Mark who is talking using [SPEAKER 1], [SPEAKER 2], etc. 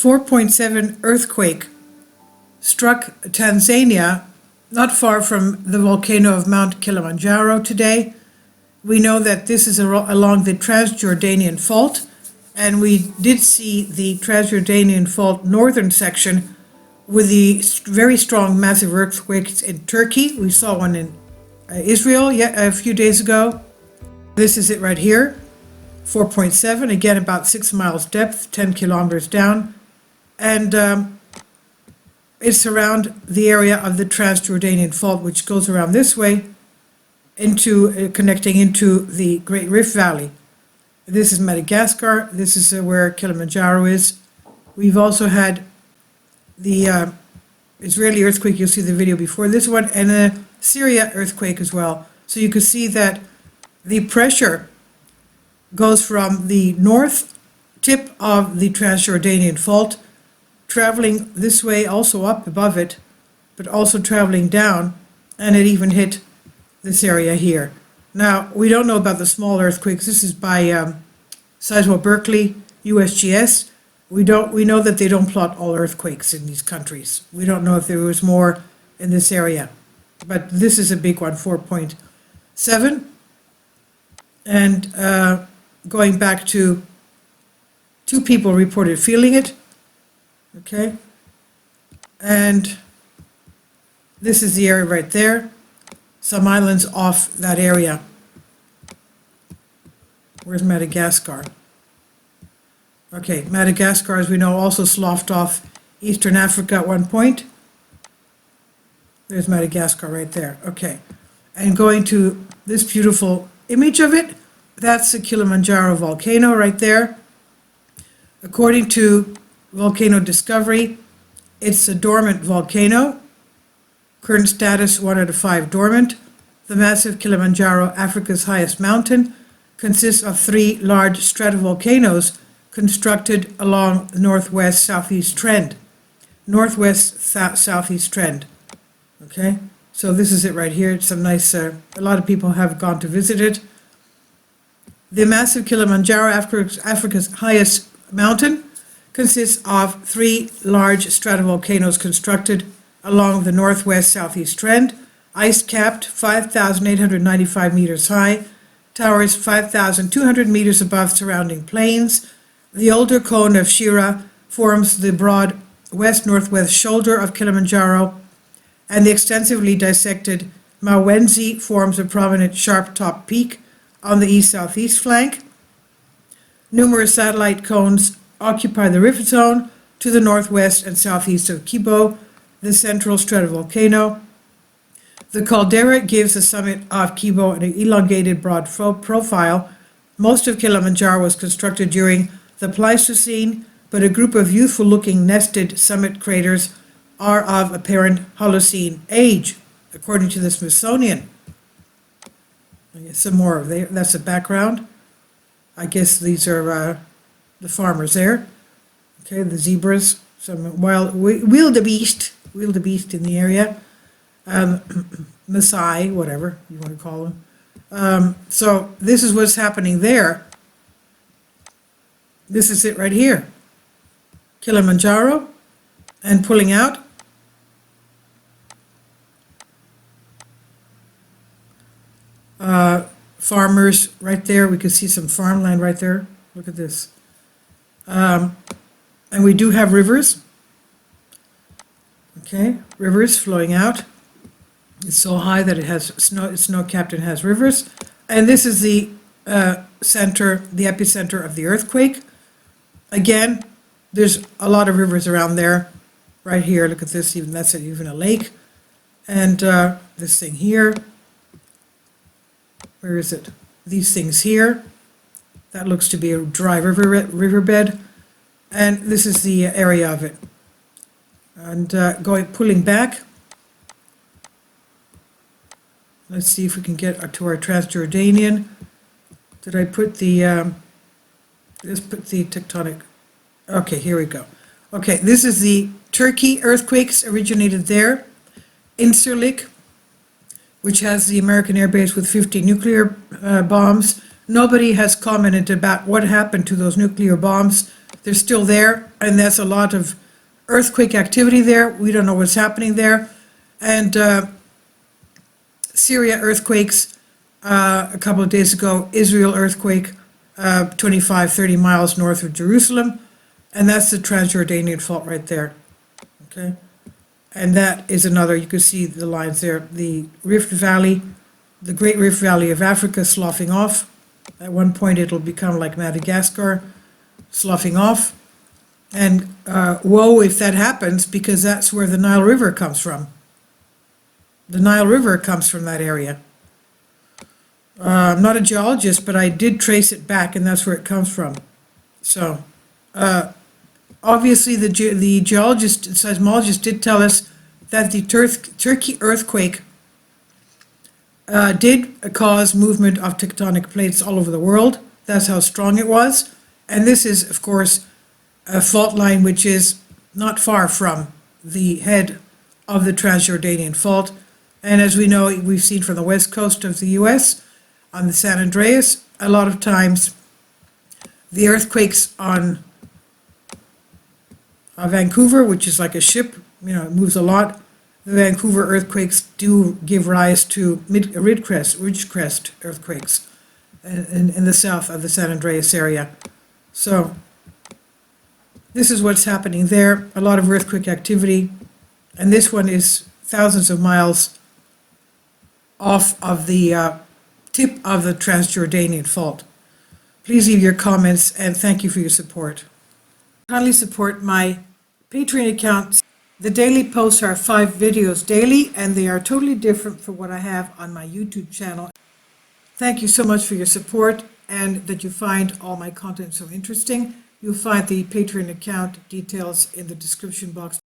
[SPEAKER 1] 4.7 earthquake struck Tanzania, not far from the volcano of Mount Kilamanjaro today. We know that this is along the Transjordanian fault, and we did see the Transjordanian fault northern section with the very strong massive earthquakes in Turkey. We saw one in Israel a few days ago. This is it right here, 4.7, again about 6 miles depth, 10 kilometers down, and it's around the area of the Transjordanian fault, which goes around this way into connecting into the Great Rift Valley. This is Madagascar. This is where Kilamanjaro is. We've also had the Israeli earthquake. You'll see the video before this one, and a Syria earthquake as well. So you can see that the pressure goes from the north tip of the Transjordanian fault, traveling this way, also up above it, but also traveling down, and it even hit this area here. Now, we don't know about the small earthquakes. This is by Seismo Berkeley, USGS. We know that they don't plot all earthquakes in these countries. We don't know if there was more in this area, but this is a big one, 4.7. And going back to 2 people reported feeling it. Okay, and this is the area right there. Some islands off that area. Where's Madagascar? Okay, Madagascar, as we know, also sloughed off Eastern Africa at one point. There's Madagascar right there. Okay, and going to this beautiful image of it, that's the Kilamanjaro volcano right there. According to Volcano Discovery, it's a dormant volcano. Current status 1 out of 5 dormant. The massive Kilamanjaro, Africa's highest mountain, consists of 3 large stratovolcanoes constructed along the northwest-southeast trend. Northwest-southeast trend. Okay, so this is it right here. It's a nice, a lot of people have gone to visit it. The massive Kilamanjaro, Africa's highest mountain, consists of 3 large stratovolcanoes constructed along the northwest-southeast trend, ice-capped, 5,895 meters high, towers 5,200 meters above surrounding plains. The older cone of Shira forms the broad west-northwest shoulder of Kilimanjaro, and the extensively dissected Mawenzi forms a prominent sharp-top peak on the east-southeast flank. Numerous satellite cones occupy the rift zone to the northwest and southeast of Kibo, the central stratovolcano. The caldera gives the summit of Kibo an elongated broad profile. Most of Kilimanjaro was constructed during the Pleistocene, but a group of youthful-looking nested summit craters are of apparent Holocene age, according to the Smithsonian. Some more of that's the background. I guess these are the farmers there. Okay, the zebras, some wild wildebeest in the area. Maasai, whatever you want to call them. So this is what's happening there. This is it right here. Kilimanjaro, and pulling out. Farmers right there. We can see some farmland right there. Look at this. And we do have rivers. Okay, rivers flowing out. It's so high that it has snow. It's snow-capped and has rivers. And this is the center, the epicenter of the earthquake. Again, there's a lot of rivers around there. Right here, look at this. Even that's even a lake. And this thing here. Where is it? These things here. That looks to be a dry riverbed. And this is the area of it. And pulling back. Let's see if we can get to our Transjordanian. Did I put the, let's put the tectonic. Okay, here we go. Okay, this is the Turkey earthquakes originated there. Incirlik, which has the American air base with 50 nuclear bombs. Nobody has commented about what happened to those nuclear bombs. they're still there, and that's a lot of earthquake activity there. We don't know what's happening there. And Syria earthquakes a couple of days ago, Israel earthquake 25, 30 miles north of Jerusalem, and that's the Transjordanian fault right there. Okay, and that is another, you can see the lines there, the Rift Valley, the Great Rift Valley of Africa sloughing off. At one point it'll become like Madagascar, sloughing off. And woe if that happens, because that's where the Nile River comes from. The Nile River comes from that area. I'm not a geologist, but I did trace it back, and that's where it comes from. So, obviously, the geologist, seismologist did tell us that the Turkey earthquake did cause movement of tectonic plates all over the world. That's how strong it was. And this is, of course, a fault line which is not far from the head of the Transjordanian fault. And as we know, we've seen from the west coast of the US, on the San Andreas, a lot of times the earthquakes on Vancouver, which is like a ship, it moves a lot. The Vancouver earthquakes do give rise to ridge-crest earthquakes in the south of the San Andreas area. So this is what's happening there, a lot of earthquake activity, and this one is thousands of miles off of the tip of the Transjordanian fault. Please leave your comments, and thank you for your support. Kindly support my Patreon account. The daily posts are 5 videos daily, and they are totally different from what I have on my YouTube channel. Thank you so much for your support, and that you find all my content so interesting. You'll find the Patreon account details in the description box.